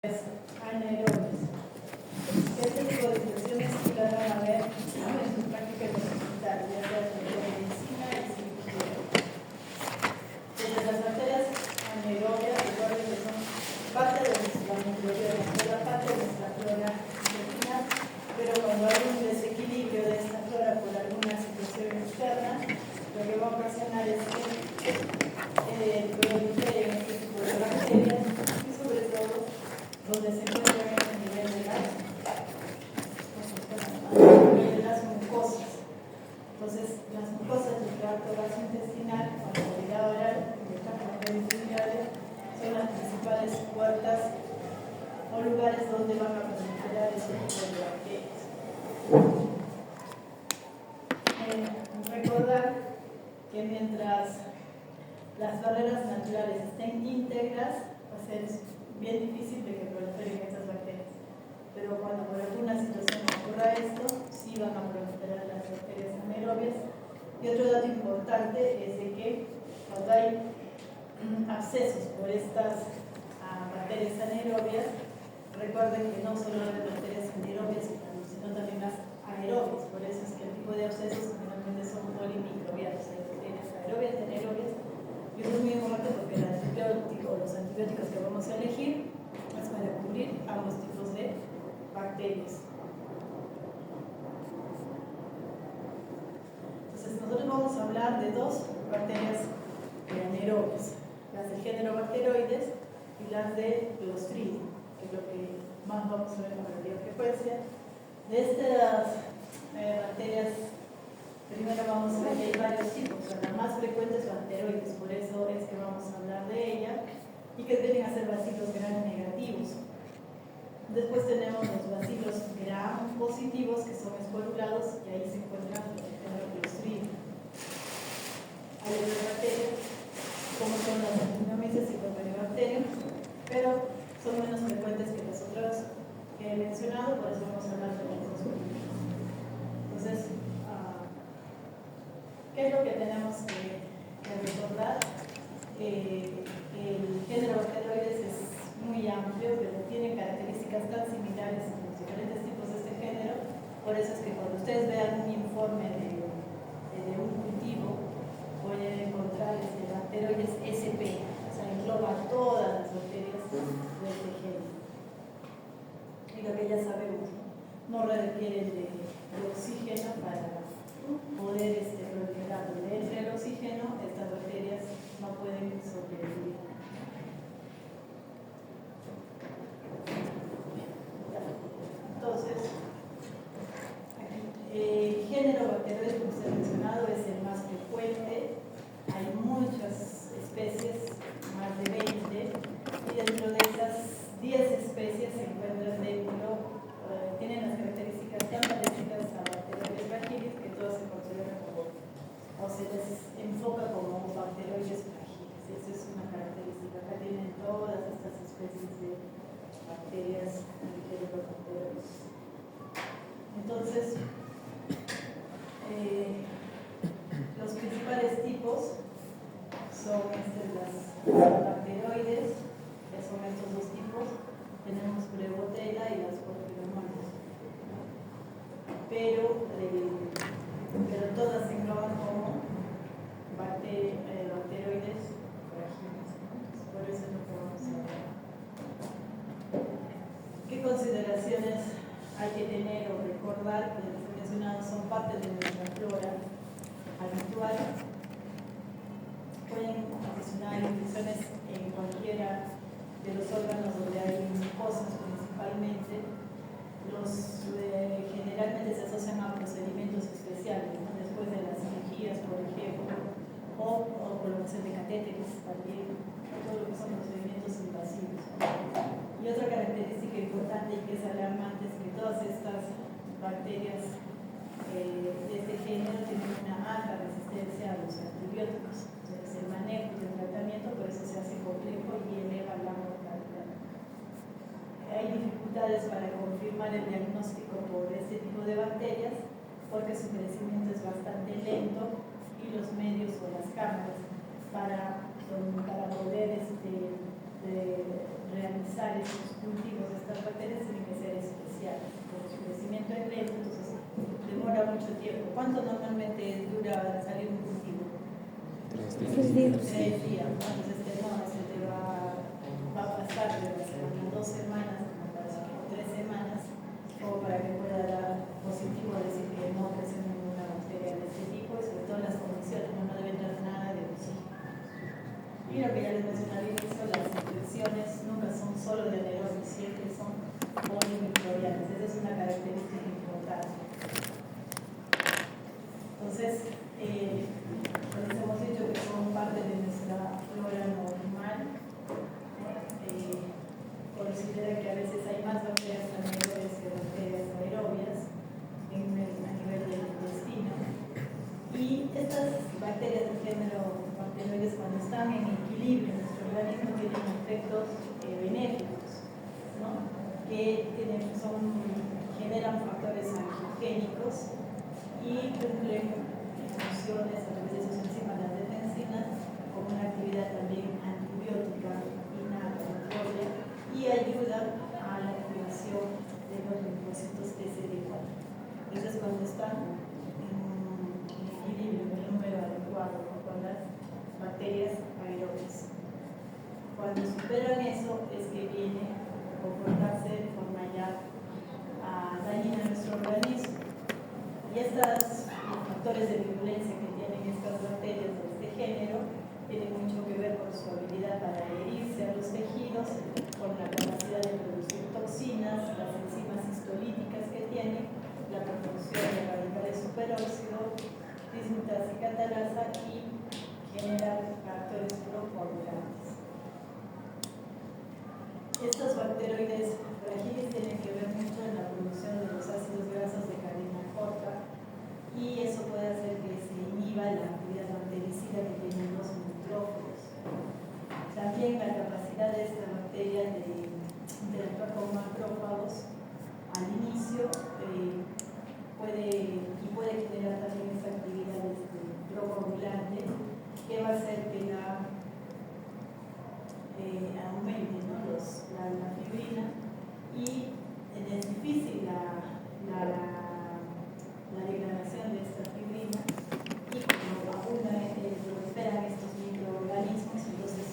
anaerobios. Este tipo de situaciones sí las van a ver en su práctica universitaria, ya sea de medicina y cirugía. Desde las bacterias anaerobias, recuerden que son parte de nuestra microbiota, son parte de nuestra flora intestinal, pero cuando hay un desequilibrio de esta flora por alguna situación externa, lo que va a ocasionar es que proliferen este tipo de bacterias y sobre todo donde se encuentran en el nivel de las mucosas. Entonces, las mucosas del tracto gastrointestinal, con cavidad oral, de cámara peritoneal, son las principales puertas o lugares donde van a proliferar este tipo de bacterias. Recordar que mientras las barreras naturales estén íntegras, va a ser bien difícil de que proliferen estas bacterias. Pero cuando por alguna situación ocurra esto, sí van a proliferar las bacterias anaerobias. Y otro dato importante es de que cuando hay abscesos por estas bacterias anaerobias, recuerden que no solo las bacterias anaerobias, sino también las aerobias. Por eso es que el tipo de abscesos generalmente son polimicrobianos. Hay bacterias aerobias y anaerobias. Y eso es muy importante porque los antibióticos que vamos a elegir es para cubrir ambos tipos de bacterias. Entonces, nosotros vamos a hablar de dos bacterias anaerobias, las del género Bacteroides y las de Clostridium, que es lo que más vamos a ver con mayor frecuencia. De estas bacterias, primero vamos a ver que hay varios tipos, la más frecuente es Bacteroides, por eso es que vamos a hablar de ella, y que deben hacer bacilos gram negativos. Después tenemos los bacilos gram positivos, que son esporulados, y ahí se encuentran el Clostridium. Hay otras bacterias, como son las Actinomyces y Propionibacterium, pero son menos frecuentes que las otras que he mencionado, por eso vamos a hablar de las dos. Entonces, ¿qué es lo que tenemos que recordar? El género Bacteroides es muy amplio, pero tiene características tan similares en los diferentes tipos de este género. Por eso es que cuando ustedes vean un informe de un cultivo, pueden encontrar Bacteroides SP, o sea, engloba todas las bacterias de este género. Y lo que ya sabemos, no requieren de oxígeno para poder proliferar. Donde entre el oxígeno, estas bacterias no pueden sobrevivir. Entonces, el género Bacteroides, como se ha mencionado, es el más frecuente. Hay muchas especies, más de 20, y dentro de esas 10 especies se encuentran tienen las características tan parecidas a Bacteroides fragilis que todas se consideran como, o se les enfoca como Bacteroides fragilis. Esa es una característica. Acá tienen todas estas especies de bacterias Bacteroides. Entonces, los principales tipos son las bacteroides, que son estos dos tipos. Tenemos Prebotella y las Porphyromonas. Pero todas se engloban como bacteroides fragiles. Por eso es lo que vamos a ver. ¿Qué consideraciones hay que tener o recordar que los mencionados son parte de nuestra flora habitual? Pueden ocasionar infecciones en cualquiera de los órganos donde hay mucosas principalmente. Generalmente se asocian a procedimientos especiales, ¿no? Después de las cirugías, por ejemplo, o colocación de catéteres también, todo lo que son procedimientos invasivos. Y otra característica importante y que es alarmante es que todas estas bacterias de este género tienen una alta resistencia a los antibióticos. Entonces, el manejo y el tratamiento por eso se hace complejo y eleva la mortalidad. Hay dificultades para confirmar el diagnóstico por este tipo de bacterias porque su crecimiento es bastante lento y los medios o las cámaras para poder de realizar estos cultivos de estas bacterias tienen que ser especiales, porque su crecimiento es lento, entonces demora mucho tiempo. ¿Cuánto normalmente dura salir un cultivo? 3 días. 3 días. Entonces te va a pasar de las 2 semanas o 3 semanas, como para que pueda dar positivo, decir que no crece ninguna bacteria de este tipo, y sobre todo en las condiciones, no debe entrar nada de oxígeno. Y lo que ya les mencioné al inicio, las infecciones nunca son solo de anaerobios, siempre son polimicrobianas. Esa es una característica importante. Entonces, les hemos dicho que son parte de nuestra flora normal. Considera que a veces hay más bacterias anaerobias que bacterias aerobias a nivel del intestino. Y estas bacterias del género bacteroides, cuando están en equilibrio en nuestro organismo, tienen efectos benéficos, ¿no? Que generan factores angiogénicos y cumplen funciones a través de sus enzimas, las defensinas, como una actividad también antibiótica innata, y ayuda a la activación de los linfocitos TCD4. Entonces, cuando están en equilibrio, en el número adecuado con las bacterias aerobias. Cuando superan eso, es que viene a comportarse de forma ya dañina a nuestro organismo. Y estos factores de virulencia que tienen estas bacterias de este género tienen mucho que ver con su habilidad para adherirse a los tejidos, con la capacidad de producir toxinas, las enzimas histolíticas que tienen, la producción de radicales superóxido, dismutasa y catalasa, y generar factores procoagulantes. Estos bacteroides frágiles tienen que ver mucho en la producción de los ácidos grasos de cadena corta, y eso puede hacer que se inhiba la actividad bactericida que tienen los neutrófilos. También la capacidad de esta bacteria de interactuar con macrófagos al inicio puede generar también esta actividad procoagulante, que va a hacer que aumente, ¿no? la fibrina, y es difícil la degradación de esta fibrina, y como prosperan estos microorganismos, entonces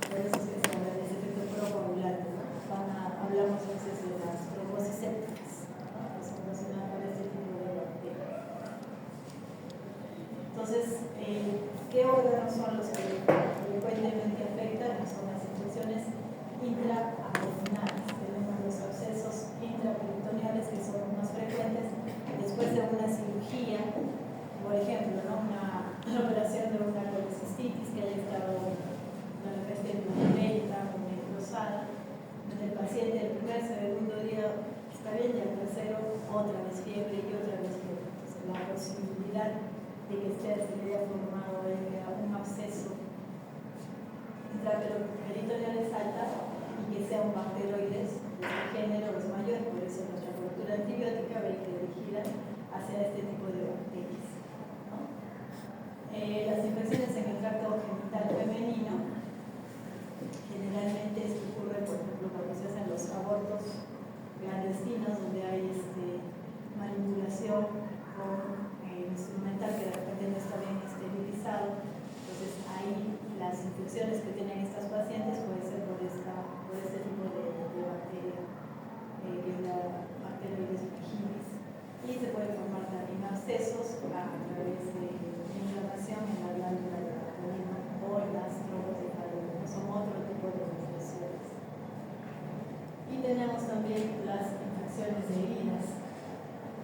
por eso es que se habla de ese efecto procoagulante, ¿no? Hablamos a veces de las trombosis sépticas, ¿no? Que son relacionadas con este tipo de bacterias. Entonces, ¿qué órganos son los que frecuentemente afectan? Son las infecciones intraabdominales. Tenemos los abscesos intraperitoneales, que son los más frecuentes después de una cirugía, por ejemplo, ¿no? Una operación de una colecistitis que haya estado de repente violenta o necrosada. El paciente el primer, segundo día está bien, y el tercero otra vez fiebre y otra vez fiebre. Entonces, la posibilidad de que se haya formado un absceso intraperitoneal es alta, y que sea un bacteroides de este género es mayor. Por eso nuestra cobertura antibiótica va a ir dirigida hacia este tipo de bacterias, ¿no? Las infecciones en el tracto genital femenino, generalmente esto ocurre, por ejemplo, cuando se hacen los abortos clandestinos, donde hay manipulación con instrumental que de repente no está bien esterilizado. Entonces ahí las infecciones que tienen estas pacientes puede ser por este tipo de bacteria, que es la Bacteroides fragilis, y se puede formar también abscesos a través de inflamación en la glándula de la colina o en las trombos de Fallot, que son otro tipo de infecciones. Y tenemos también las infecciones de heridas,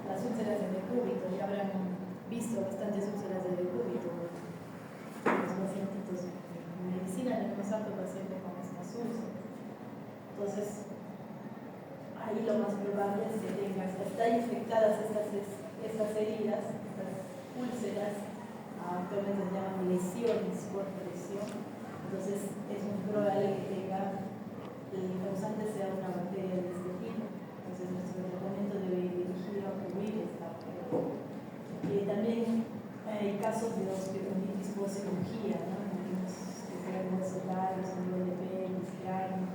las úlceras de decúbito. Ya habrán visto bastantes úlceras de decúbito en los pacientitos en medicina, tenemos harto paciente con estas úlceras. Entonces, ahí lo más probable es que tengan, están infectadas estas heridas, estas úlceras, actualmente se llaman lesiones por presión. Entonces, es muy probable que el causante sea una bacteria de este tipo. Entonces, nuestro tratamiento debe ir dirigido a cubrir esta bacteria. También hay casos de osteochondritis post cirugía, ¿no? Que sean los soldados, a nivel de pelos, cráneo,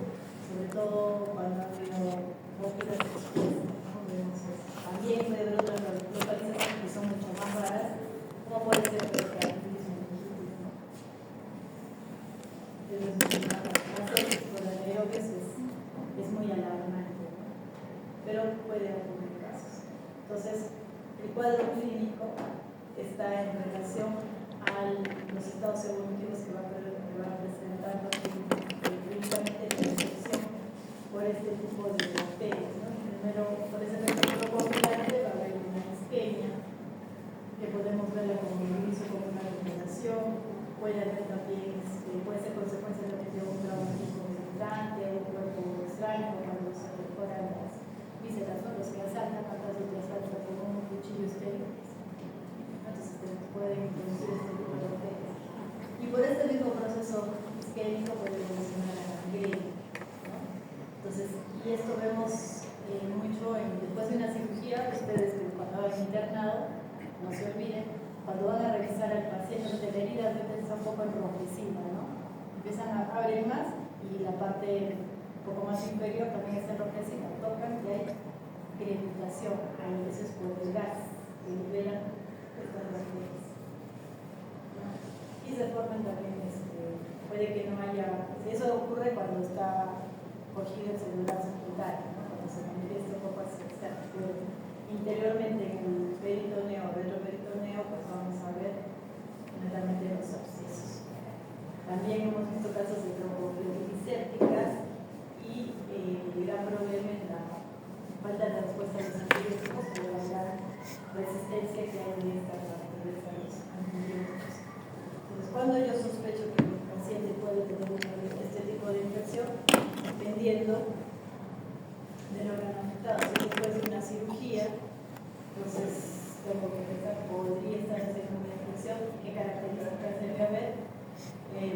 pero puede ocurrir casos. Entonces, el cuadro clínico está en relación a los estados evolutivos que van presentando clínicamente la infección por este tipo de bacterias, ¿no? Primero, por ese efecto coagulante va a haber una isquemia, que podemos verla como un inicio, como una recuperación, puede haber también, puede ser consecuencia de un traumatismo militante, un cuerpo extraño, cuando se perforan las vísceras, ¿no? Los que asaltan, atrás de otras saltas con un cuchillo estéril. Entonces pueden introducir este tipo de bacterias. Y por este mismo proceso isquémico puede evolucionar la gangrena, ¿no? Entonces, y esto vemos mucho después de una cirugía, ustedes cuando van internado, no se olviden, cuando van a revisar al paciente, la herida a veces está un poco enrojecida, ¿no? Empiezan a abrir más y la parte un poco más inferior también está enrojecida, tocan y hay crepitación, a veces por el gas que liberan estas bacterias, ¿no? Y se forman también, puede que no haya, eso ocurre cuando está cogido el celular secundario, ¿no? Cuando se manifiesta un poco hacia externo. Interiormente en el peritoneo o retroperitoneo, pues vamos a ver netamente los abscesos. También hemos visto casos de tromboflebitis sépticas y el gran problema es la falta de respuesta a los antibióticos por la gran resistencia que hay de estos antibióticos. Entonces, cuando yo sospecho que el paciente puede tener este tipo de infección, dependiendo del órgano afectado, si después de una cirugía, entonces tengo que pensar, podría estar haciendo una infección, qué características debe haber,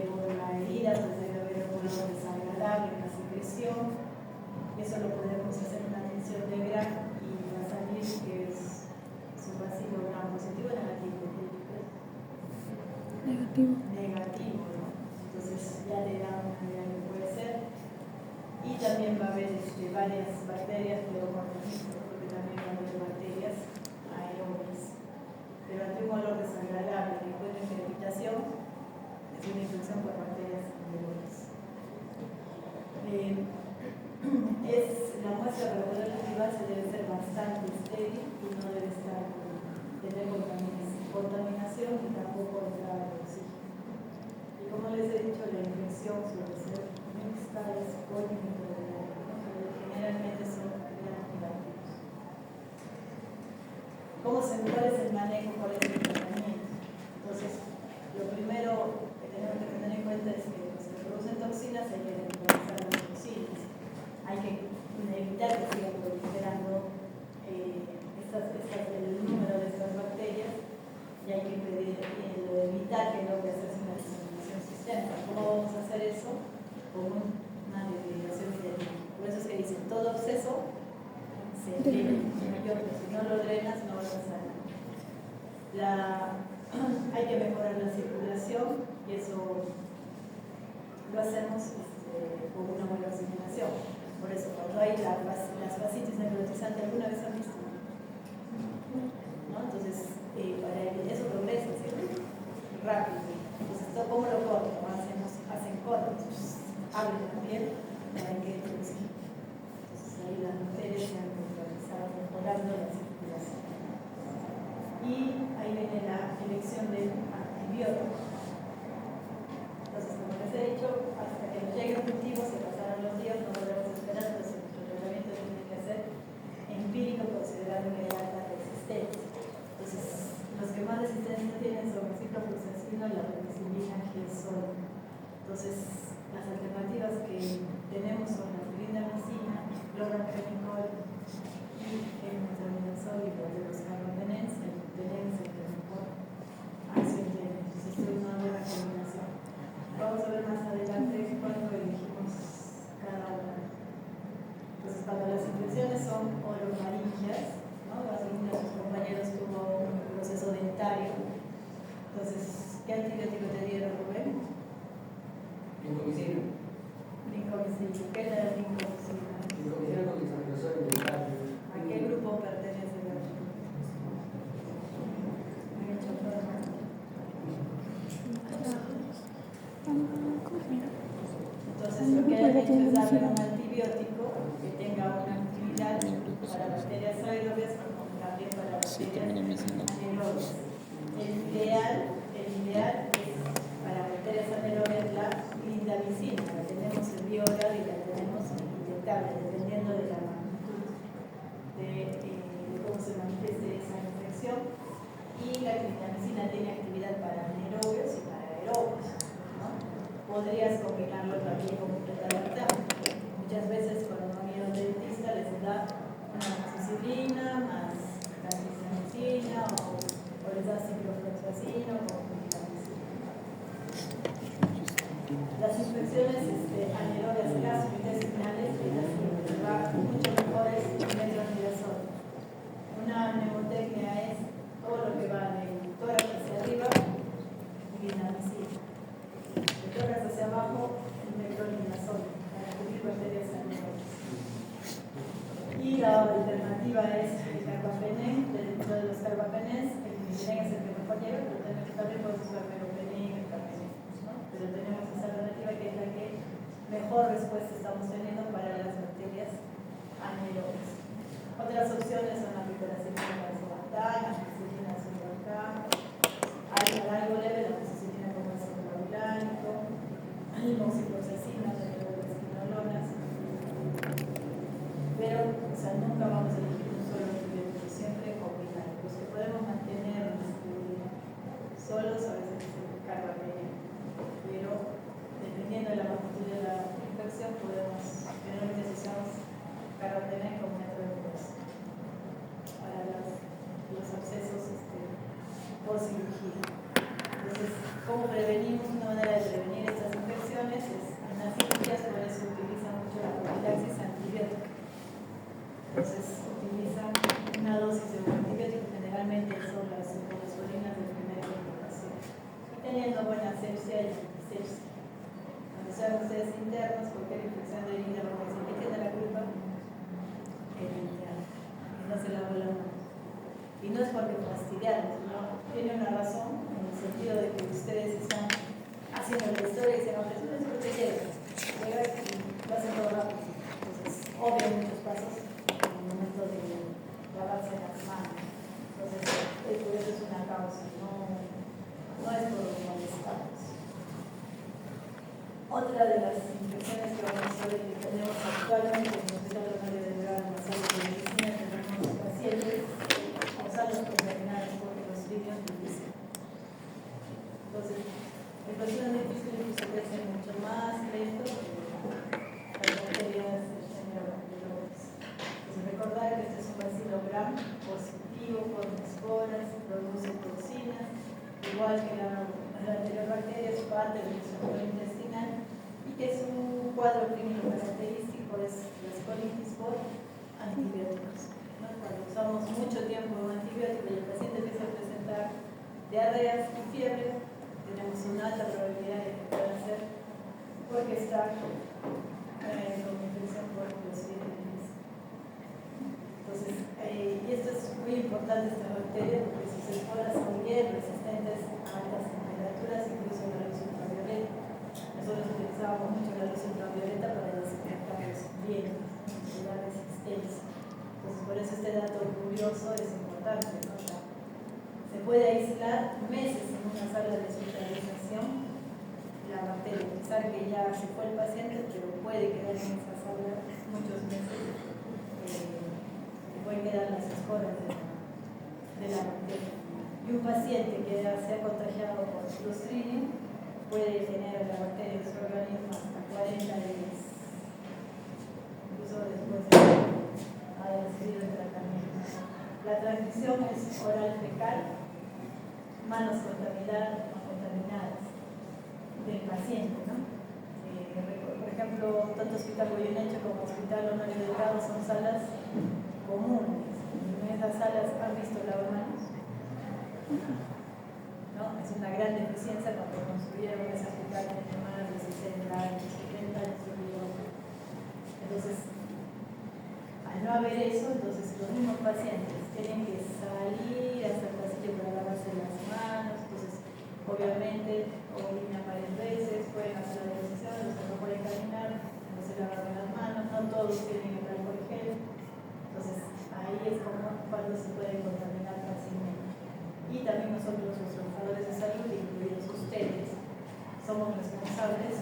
por la herida, pues debe haber un olor desagradable, una secreción, eso lo podemos hacer en una tensión de Gram y va a salir que es un vacío Gram positivo o negativo. Negativo, ¿no? Entonces ya le da una idea de que puede ser. Y también va a haber varias bacterias pleomorfistas, porque también va a haber bacterias aerobias. Pero ante un olor desagradable que encuentra en crepitación, es una infección por bacterias aerobias. La muestra para poder cultivarse debe ser bastante estéril y no debe tener contaminación ni tampoco entrada de oxígeno. Y como les he dicho, la infección suele ser mixta, es polimicrobiana, generalmente son gram-negativos. ¿Cuál es el manejo? ¿Cuál es el tratamiento? Entonces, lo primero que tenemos que tener en cuenta es que los que producen toxinas hay que neutralizar las toxinas. Hay que evitar que sigan proliferando el número de estas bacterias y hay que evitar que logre hacerse una diseminación sistémica. ¿Cómo vamos a hacer eso? Con una degradación idéntica. Por eso es que dicen, todo absceso se drena. Si no lo drenas, no vas a salir. Hay que mejorar la circulación y eso lo hacemos con una buena oxigenación. Por eso, cuando hay las fascitis necrotizantes, ¿alguna vez han visto? ¿No? Entonces, eso progresa, ¿sí? Rápido. Entonces, ¿cómo lo corto? Hacen cortes, abren la piel para que entonces ahí las bacterias se han neutralizado, mejorando la circulación. Y ahí viene la elección del antibiótico. Entonces, como les he dicho, hasta que nos llegue el cultivo, se pasaron los días, no podemos esperar, pero el tratamiento tiene que ser empírico, considerando que hay alta resistencia. Entonces, los que más resistencia tienen son el ciprofloxacino, la penicilina, que son. Entonces, las alternativas que tenemos son la clindamicina, cloraphenicol y el metronidazol y los carbapenems, el que mejor acción tiene. Entonces, esto es una buena combinación. Vamos a ver más adelante cuando elegimos cada una. Entonces, cuando las infecciones son orofaringeas, ¿no? Algunos de sus compañeros tuvo un proceso dentario. Entonces, ¿qué antibiótico te dieron, Rubén? Lincomicina. Lincomicina. ¿Qué es la lincomicina? Lincomicina con isometazoide dentario. ¿A qué grupo pertenece la Entonces, lo que hay que hecho es darle un antibiótico que tenga una actividad para para bacterias aerobias como también para Sí, bacterias termina medicina. anaerobias. El ideal es para bacterias anaerobias la clindamicina, la tenemos en vía oral y la tenemos inyectable, dependiendo de la magnitud de cómo se manifieste esa infección. Y la clindamicina tiene actividad para anaerobios y para aerobios, ¿no? Podrías combinarlo también con beta-lactam. Muchas veces cuando van a ir al dentista les da una amoxicilina más la clindamicina o les da ciprofloxacino con clindamicina. Las infecciones anaerobias gastrointestinales van mucho mejores en metronidazol. Una pneumotecnia es todo lo que va del tórax hacia arriba, clindamicina. De tórax hacia abajo, el metronidazol, para cubrir bacterias anaerobias. Y la alternativa es el carbapenem. Dentro de los carbapenems, el metilén es el que mejor llega, pero también podemos usar meropenem y el carbapenem, ¿no? Pero tenemos esa alternativa que es la que mejor respuesta estamos teniendo para las bacterias anaerobias. Otras opciones son la piperacina con azobactam, la amoxicilina azobactam, algo leve, la amoxicilina con ácido clavulânico, moxifloxacina, quinolonas. Pero, nunca vamos a elegir un solo antibiótico, siempre combinar. Los que podemos mantener solos a veces es el carbapenem, pero dependiendo de la magnitud de la infección, generalmente usamos carbapenem como método de curación para los abscesos post cirugía. Entonces, ¿cómo prevenimos? Una manera de prevenir estas infecciones es en las cirugías, por eso utilizan mucho la profilaxis antibiótica. Entonces, utilizan una dosis de un antibiótico, generalmente son las cefalexorinas de primera indicación. Y teniendo buena asepsia y antisepsia. Cuando sean ustedes internos, cualquier infección de herida, lo que se quede de la gripa, no se lava la mano. Y no es porque fastidiarlos, no, tiene una razón en el sentido de que ustedes están haciendo la historia y dicen, no, eso es lo que llega y lo hacen todo rápido. Entonces, obvio, muchos pasos en el momento de lavarse las manos. Entonces, por eso es una causa, no es por molestarlos. Otra de las infecciones que vamos a ver que tenemos actualmente en el Hospital Rosario de Vergara, en la sala de medicina, tenemos pacientes con salas contaminadas por Clostridium difficile. Entonces, el Clostridium difficile se crece mucho más lento que las bacterias del género Bacteroides. Entonces, recordar que este es un bacilo gram positivo, forma esporas, produce toxinas, igual que la anterior bacteria, es parte del receptor intestinal y que su cuadro clínico característico es la colitis por antibióticos. Cuando usamos mucho tiempo un antibiótico y el paciente empieza a presentar diarreas y fiebre, tenemos una alta probabilidad de que pueda ser porque está con infección por Clostridium. Entonces, y esto es muy importante, esta bacteria, porque sus esporas son bien resistentes a altas temperaturas, incluso a la luz ultravioleta. Nosotros utilizábamos mucho la luz ultravioleta para desinfectar los bienes, la resistencia. Entonces, por eso este dato curioso es importante, ¿no? Se puede aislar meses en una sala de hospitalización la bacteria, pensar que ya se fue el paciente, pero puede quedar en esa sala muchos meses. Pueden quedar las esporas de la bacteria. Y un paciente que se ha contagiado por Clostridium puede tener la bacteria en su organismo hasta 40 días, incluso después de haber recibido el tratamiento. La transmisión es oral fecal, manos contaminadas o contaminadas del paciente, ¿no? Por ejemplo, tanto Hospital Goyeneche como Hospital Honorio Delgado son salas comunes. En esas salas han visto lavamanos, ¿no? Es una gran deficiencia cuando construyeron ese hospital hace más de 60 años, 70 años. Entonces, al no haber eso, entonces los mismos pacientes tienen que salir hasta el pasillo para lavarse las manos. Entonces, obviamente, orinan varias veces, pueden hacer la deposición, los que no pueden caminar, no se lavan las manos, no todos tienen el alcohol gel. Entonces, a cuando se puede contaminar fácilmente. Y también nosotros, los trabajadores de salud, incluidos ustedes, somos responsables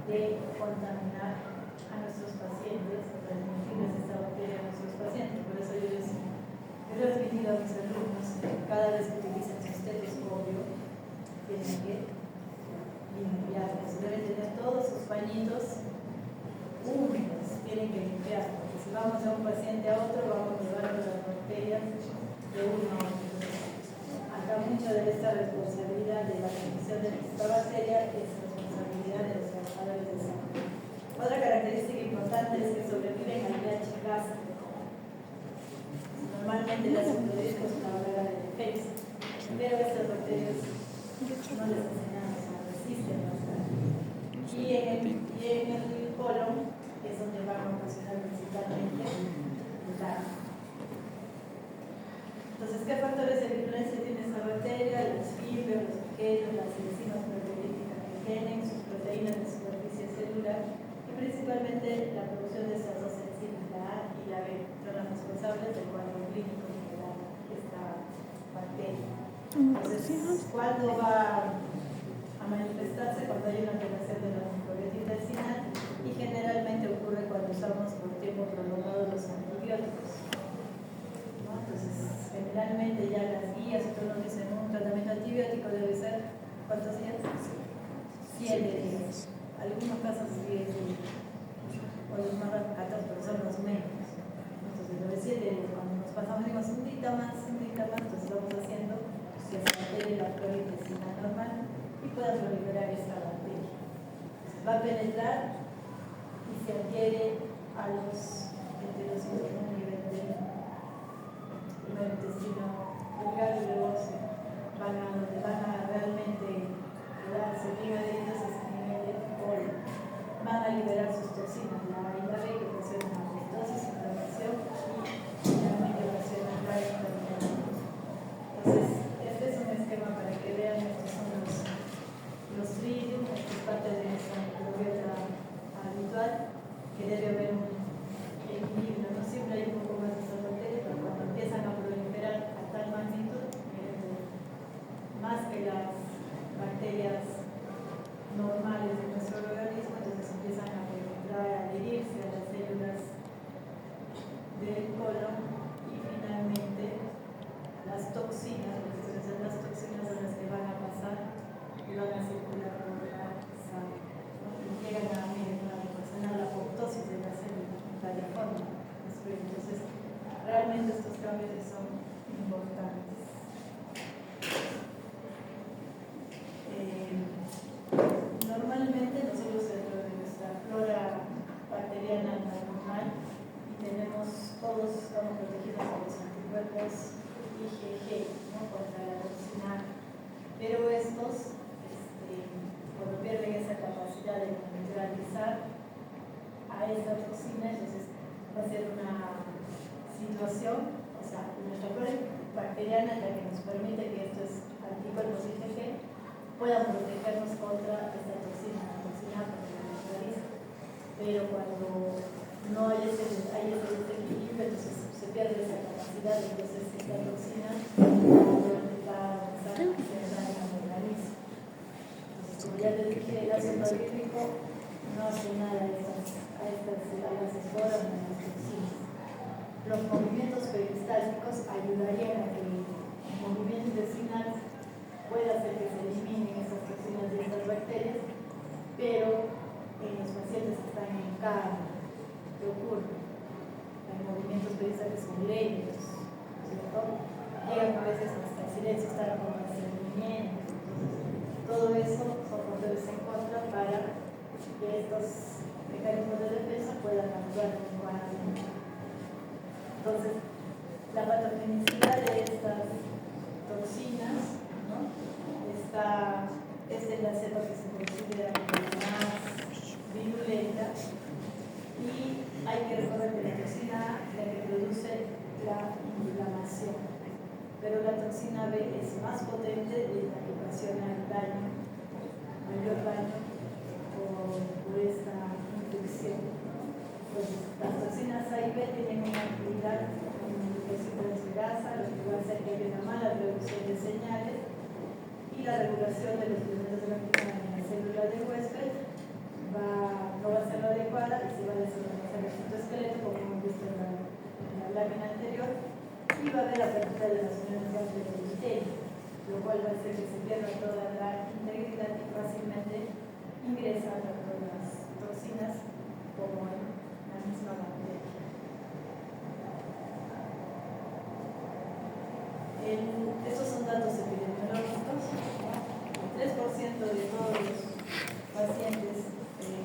de contaminar a nuestros pacientes, o transmitirles esta bacteria a nuestros pacientes. Por eso yo les he transmitido a mis alumnos que cada vez que utilicen su estetoscopio tienen que limpiarlos. Deben tener todos sus pañitos húmedos, tienen que limpiar, porque si vamos de un paciente a otro, vamos llevando las bacterias de uno a otro. Acá mucho de esta responsabilidad de la transmisión de esta bacteria es responsabilidad de los trabajadores de salud. Otra característica importante es que sobreviven al pH gástrico. Normalmente las introducimos una barrera de defensa, pero estas bacterias no les hacen nada, o sea, resisten bastante. Y en el colon es donde van a ocasionar principalmente el daño. Entonces, ¿qué factores de virulencia tiene esta bacteria? Los fibros, los pequeños, las enzimas proteolíticas que tienen, sus proteínas de superficie celular y principalmente la producción de estas dos enzimas, la A y la B, son las responsables del cuadro clínico que da esta bacteria. Entonces, ¿cuándo va a manifestarse? Cuando hay una alteración de la microbiota intestinal y generalmente ocurre cuando usamos por tiempo prolongado los antibióticos. Entonces, generalmente ya las guías, todos nos dicen un tratamiento antibiótico debe ser, ¿cuántos días? 7 días. Algunos casos 10 días. O los más raros, pero son los menos. Entonces, lo de 7 días, cuando nos pasamos, digamos, un día más, entonces vamos haciendo que se altere la flora intestinal normal y pueda proliferar esta bacteria. Entonces, va a penetrar y se adhiere a los enterocitos a nivel del intestino delgado y luego donde van a realmente quedarse bien adheridos es a nivel del colon. Van a liberar sus toxinas, la A y la B, que ocasionan aftosis, inflamación y finalmente ocasionan la enfermedad. Entonces, este es un esquema para que vean, estos son los tridium, esto es parte de nuestra microbiota habitual, que debe haber un equilibrio, no siempre hay un poco más de estas bacterias, pero cuando empiezan a proliferar a tal magnitud, más que las bacterias normales de nuestro organismo, entonces empiezan a penetrar, a adherirse a las células del colon y finalmente las toxinas, porque son las toxinas a las que van a pasar y van a circular por la sangre, ¿no? Y llegan a proporcionar la apoptosis de la célula, la deforma. Entonces, realmente estos cambios son importantes. Normalmente nosotros dentro de nuestra flora bacteriana normal todos estamos protegidos por los anticuerpos IgG, ¿no? Contra la toxina A. Pero estos, cuando pierden esa capacidad de neutralizar a esta toxina, entonces va a ser una situación, o sea, nuestra flora bacteriana es la que nos permite que estos anticuerpos IgG puedan protegernos contra esta toxina, la toxina porque la neutraliza. Pero cuando no hay ese equilibrio, entonces se pierde esa capacidad, entonces esta toxina va a avanzar y se daña al organismo. Entonces, como ya te dije, el ácido clorhídrico no hace nada a las esporas ni a las toxinas. Los movimientos peristálticos ayudarían a que el movimiento intestinal pueda hacer que se eliminen esas toxinas y estas bacterias, pero en los pacientes que están en cama, ¿qué ocurre? Hay movimientos peristálticos son lentos, ¿cierto? Llegan a veces hasta el silencio, estar con el estreñimiento. Todo eso son factores en contra para que estos mecanismos de defensa puedan actuar adecuadamente. Entonces, la patogenicidad de estas toxinas, ¿no? Esta es la cepa que se considera como la más virulenta y hay que recordar que la toxina A es la que produce la inflamación, pero la toxina B es más potente y es la que ocasiona el daño, mayor daño por esta infección. Pues las toxinas A y B tienen una actividad en las grasas, puede ser que haya una mala producción de señales, y la regulación de los elementos de la actividad en la célula de huésped no va a ser la adecuada y se va a desorganizar el citoesqueleto, como hemos visto en la lámina anterior, y va a haber apertura de las uniones grandes del epitelio, lo cual va a hacer que se pierda toda la integridad y fácilmente ingresa tanto las toxinas como en la misma bacteria. Estos son datos epidemiológicos. El 3% de todos los pacientes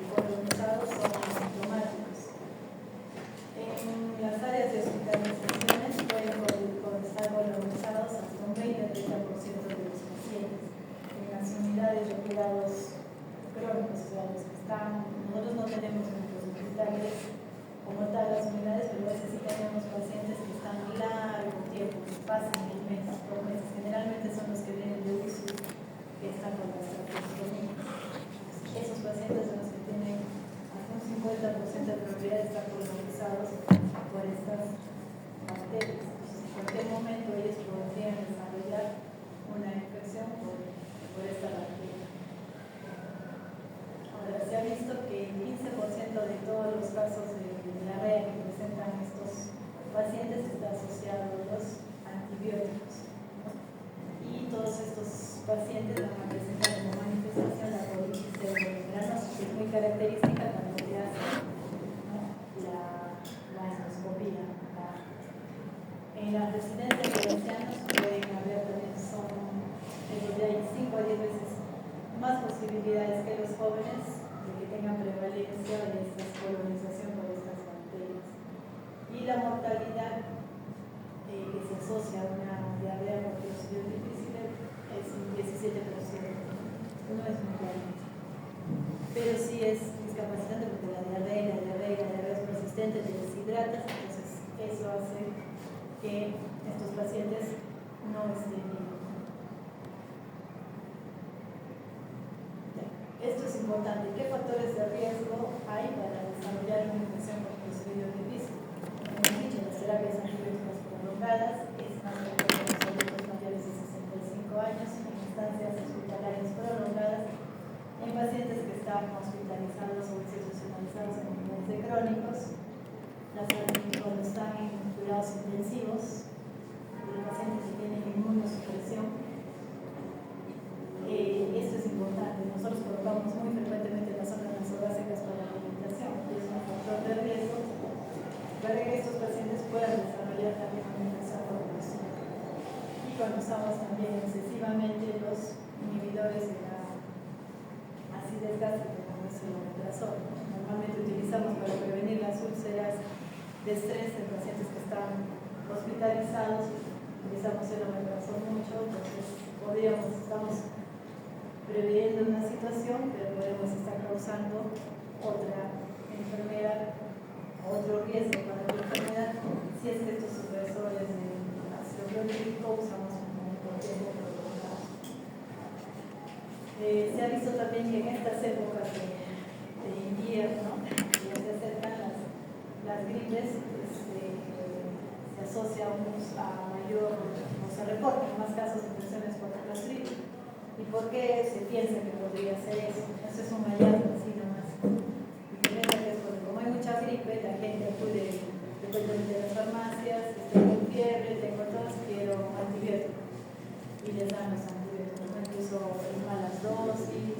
colonizados son asintomáticos. En las áreas de hospitalizaciones pueden estar colonizados hasta un 20-30% de los pacientes. En las unidades de cuidados crónicos, o sea, los que están, nosotros no tenemos en nuestros hospitales como tal las unidades, pero a veces sí tenemos pacientes que están largo tiempo, que pasan meses por meses. Generalmente son los que vienen de UCI, que están con las traqueostomies. Esos pacientes son los que tienen hasta un 50% de probabilidad de estar colonizados por estas bacterias. En cualquier momento ellos podrían desarrollar una infección por esta bacteria. Ahora, se ha visto que el 15% de todos los casos de diarrea que presentan estos pacientes está asociado a los antibióticos. Y todos estos pacientes van a presentar como manifestación la colitis pseudomembranosa, que es muy característica cuando se hace, ¿no?, la endoscopía. En las residencias de ancianos pueden haber también, hay 5 a 10 veces más posibilidades que los jóvenes de que tengan prevalencia de esta colonización por estas bacterias. Y la mortalidad que se asocia a una diarrea por clostridium difficile es un 17%. No es muy grande, pero sí es discapacitante porque la diarrea es persistente, te deshidratas, entonces eso hace que estos pacientes no estén bien. Esto es importante. ¿Qué factores de riesgo hay para desarrollar una infección por clostridium difficile? Como hemos dicho, las terapias antibióticas prolongadas es más frecuente en los adultos mayores de 65 años, en instancias hospitalarias prolongadas, en pacientes que están hospitalizados o institucionalizados en unidades de crónicos, cuando están en cuidados intensivos, pacientes que tienen inmunosupresión. Esto es importante. Nosotros colocamos muy frecuentemente las zonas nasogástricas para la alimentación, que es un factor de riesgo para que estos pacientes puedan desarrollar también una infección por clostridium. Y cuando usamos también excesivamente los inhibidores de la acidez gástrica, como es el omeprazol, normalmente utilizamos para prevenir las úlceras de estrés en pacientes que están hospitalizados. Utilizamos el omeprazol mucho, entonces estamos previendo una situación, pero podemos estar causando otra enfermedad, otro riesgo para la enfermedad, si es que estos supresores de ácido clorhídrico usamos por tiempo prolongado. Se ha visto también que en estas épocas de invierno, ya se acercan las gripes, se asocia a mayor, o se reportan más casos de infecciones por clostridium. ¿Y por qué se piensa que podría ser eso? Eso es un hallazgo así nomás. Y se piensa que es porque como hay mucha gripe, la gente acude frecuentemente a las farmacias, tengo fiebre, tengo tos, quiero antibiótico. Y les dan los antibióticos, ¿no? Incluso malas dosis,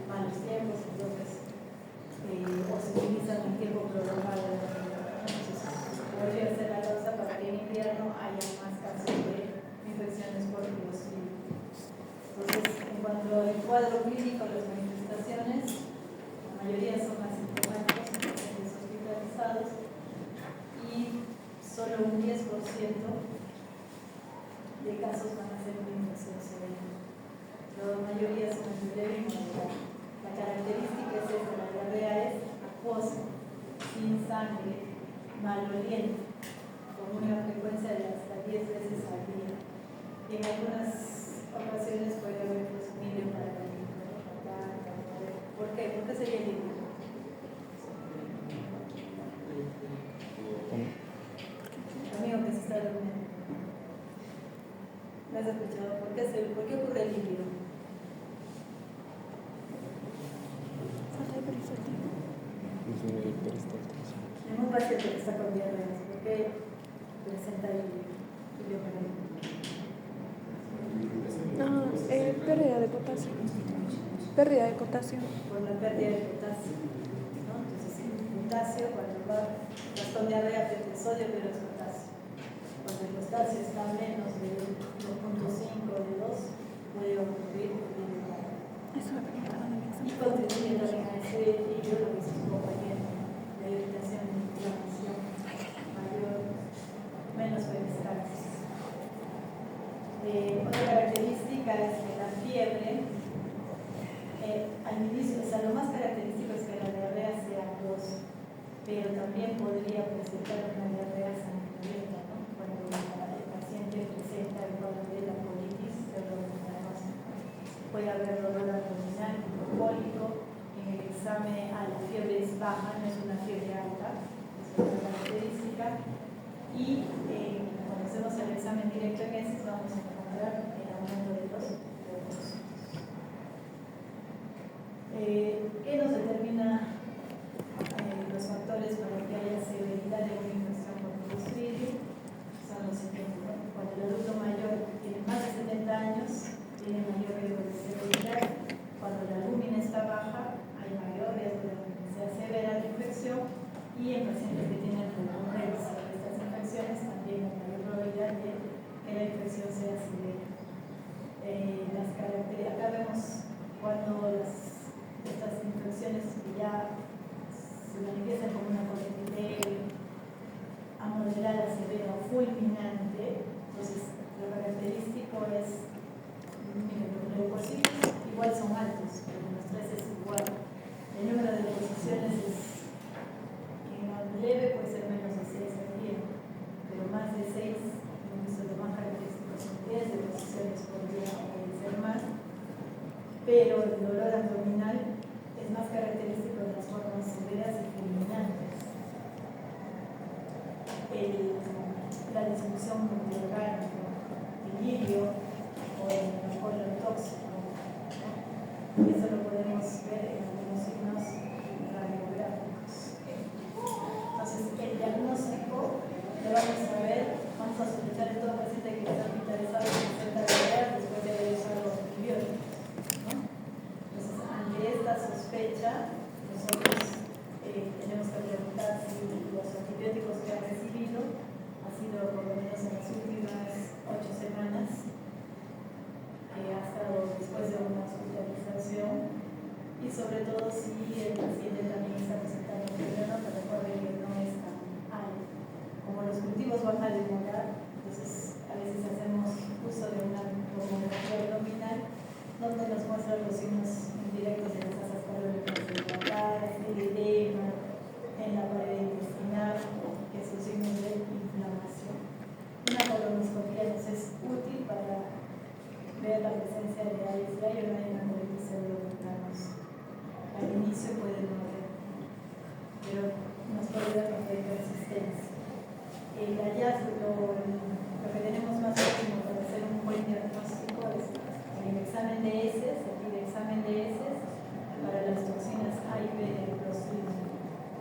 malos tiempos, entonces, o se utilizan en tiempo prolongado de la enfermedad. Entonces, podría ser la causa para que en invierno haya más casos de infecciones por clostridium. Entonces, en cuanto al cuadro clínico, las manifestaciones, la mayoría son asintomáticos en pacientes hospitalizados y solo un 10% de casos van a ser una infección severa. La mayoría son de leve y moderada. La característica es esta: la diarrea es acuosa, sin sangre, maloliente, con una frecuencia de hasta 10 veces al día. En algunas ocasiones puede haber clostridium para la limpieza. ¿Por qué? ¿Por qué sería limpio? Amigo que se está durmiendo. ¿Me has escuchado? ¿Por qué ocurre el líquido? Falta de peristaltismo. En un paciente que está con diarreas, ¿por qué presenta líquido? Pérdida de potasio. Pérdida de potasio. Por la pérdida de potasio, ¿no? Entonces, el potasio, cuando vas con diarrea, pierde sodio, pero es potasio. Cuando el potasio está menos de 2.5 o de 2, puede ocurrir líquido. Eso me preguntaron en mi Y examen. contribuye también a ese líquido, lo que es un compañero de irritación y inflamación mayor, menos peristalsis. Otra característica es que la fiebre, al inicio, o sea, lo más característico es que la diarrea sea acuosa, pero también podría presentar una diarrea sanguinolenta, ¿no? Cuando el paciente presenta el cuadro de la colitis cerebrovenosa. Puede haber dolor abdominal, hipocólico. En el examen, la fiebre es baja, no es una fiebre alta, es una característica. Y cuando hacemos el examen directo en ese, vamos a encontrar el aumento de los leucocitos. ¿Qué nos determina los factores para que haya severidad de una infección por Clostridium? Son los siguientes, ¿no? Cuando el adulto mayor tiene más de 70 años, tiene mayor riesgo de severidad. Cuando la albúmina está baja, hay mayor riesgo de que sea severa la infección. Y en pacientes que tienen recurrencia de estas infecciones, también hay mayor probabilidad de que la infección sea severa. Las características, acá vemos cuando estas infecciones ya se manifiestan como una colitis amoderada, severa o fulminante. Entonces, lo característico es, miren, los leucocitos igual son altos, pero los tres es igual. El número de deposiciones es, en leve puede ser menos de 6 al día, pero más de 6, lo más característico son 10 deposiciones por día, puede ser más. Pero el dolor abdominal es más característico de las formas severas y fulminantes. La disfunción multiorgánica, delirio o el alcohol tóxico, ¿no? Eso lo podemos ver en algunos signos radiográficos. Entonces, el diagnóstico lo vamos a ver, vamos a sospechar en todo paciente que está hospitalizado con cierta gravedad después de haber usado antibióticos, ¿no? Entonces, ante esta sospecha, nosotros tenemos que preguntar si los antibióticos que ha recibido ha sido por lo menos en las últimas 8 semanas, ha estado después de una hospitalización, y sobre todo si el paciente también está presentando un problema, que recuerden que no es tan alto. Como los cultivos van a demorar, entonces a veces hacemos uso de una tomografía abdominal donde nos muestra los signos indirectos de las asas cardíacas dilatadas, el edema en la pared intestinal, que son signos de inflamación. Una colonoscopia nos es útil para ver la presencia de AIS y hay una hematocritis cerebrovenosa. Al inicio puede no haber, pero nos puede dar café de persistencia. El hallazgo, lo que tenemos más óptimo para hacer un buen diagnóstico es el examen de heces, se pide examen de heces para las toxinas A y B del Clostridium.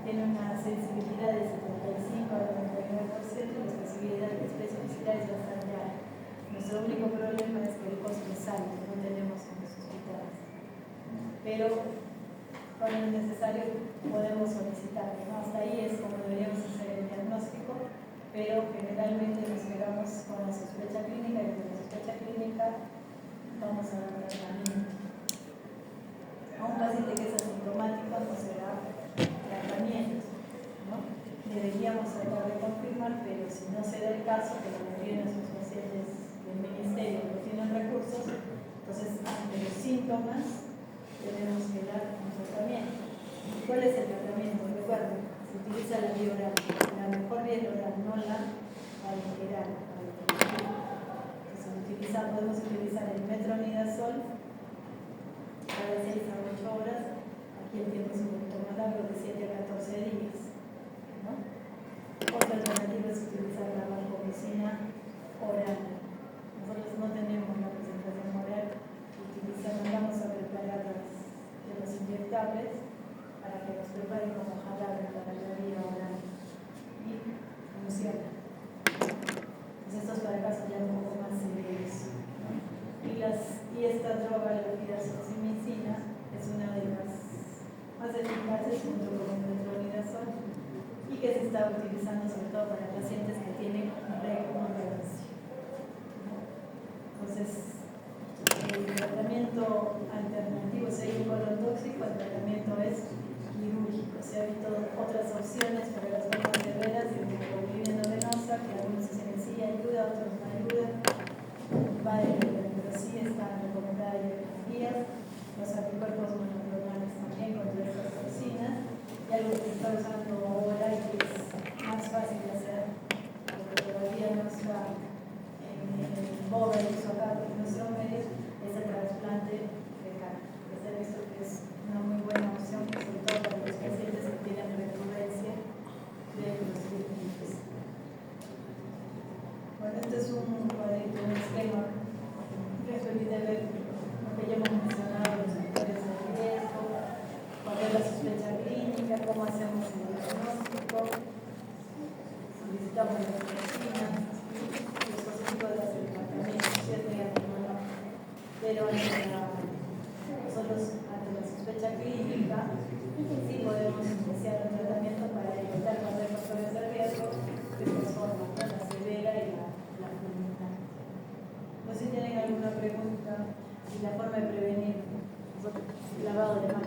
Tiene una sensibilidad de 75 a 99% y la especificidad es bastante alta. Nuestro único problema es que el costo es alto, no tenemos en los hospitales. Pero cuando es necesario podemos solicitarlo, ¿no? Hasta ahí es como deberíamos hacer el diagnóstico, pero generalmente nos quedamos con la sospecha clínica y desde la sospecha clínica vamos a dar tratamiento. A un paciente que es asintomático no será tratamiento, ¿no? Deberíamos tratar de confirmar, pero si no se da el caso, que la mayoría de nuestros pacientes del ministerio no tienen recursos, entonces ante los síntomas tenemos que dar un tratamiento. ¿Cuál es el tratamiento? Recuerden, se utiliza la vía oral, la mejor vía oral, no la parenteral. Podemos utilizar el metronidazol cada 6 a 8 horas. Aquí el tiempo es un poquito más largo, de 7 a 14 días, ¿no? Otra alternativa es utilizar la vancomicina oral. Nosotros no tenemos estos para casos ya un poco más severos, ¿no? Y esta droga, la oximicina, es una de las más eficaces junto con el metronidazol y que se está utilizando sobre todo para pacientes que tienen recurrencia. Entonces, el tratamiento alternativo, si hay un colon tóxico, el tratamiento es quirúrgico. Se ha visto otras opciones para las formas severas de hemoglobina venosa, que algunos dicen que sí ayuda, otros no ayudan. Va a depender, pero sí están recomendadas guías. Los anticuerpos monoclonales también contra estas toxinas. Y algo que se está usando ahora y que es más fácil de hacer, porque todavía no está en boga el uso acá en nuestros medios, es el trasplante de carne. Se ha visto que es una muy buena opción, sobre todo para los pacientes que tienen recurrencia de los diabetes. Bueno, este es un cuadrito, un esquema que permite ver lo que ya hemos mencionado, los factores de riesgo, cuál es la sospecha clínica, cómo hacemos el diagnóstico, solicitamos las medicinas, los dispositivos de hacer el tratamiento, ¿cierto? Pero nosotros ante la sospecha clínica sí podemos iniciar un tratamiento para evitar cuando hay factores de riesgo que transforman la severa y la fulminante. No sé si tienen alguna pregunta y la forma de prevenir lavado de manos.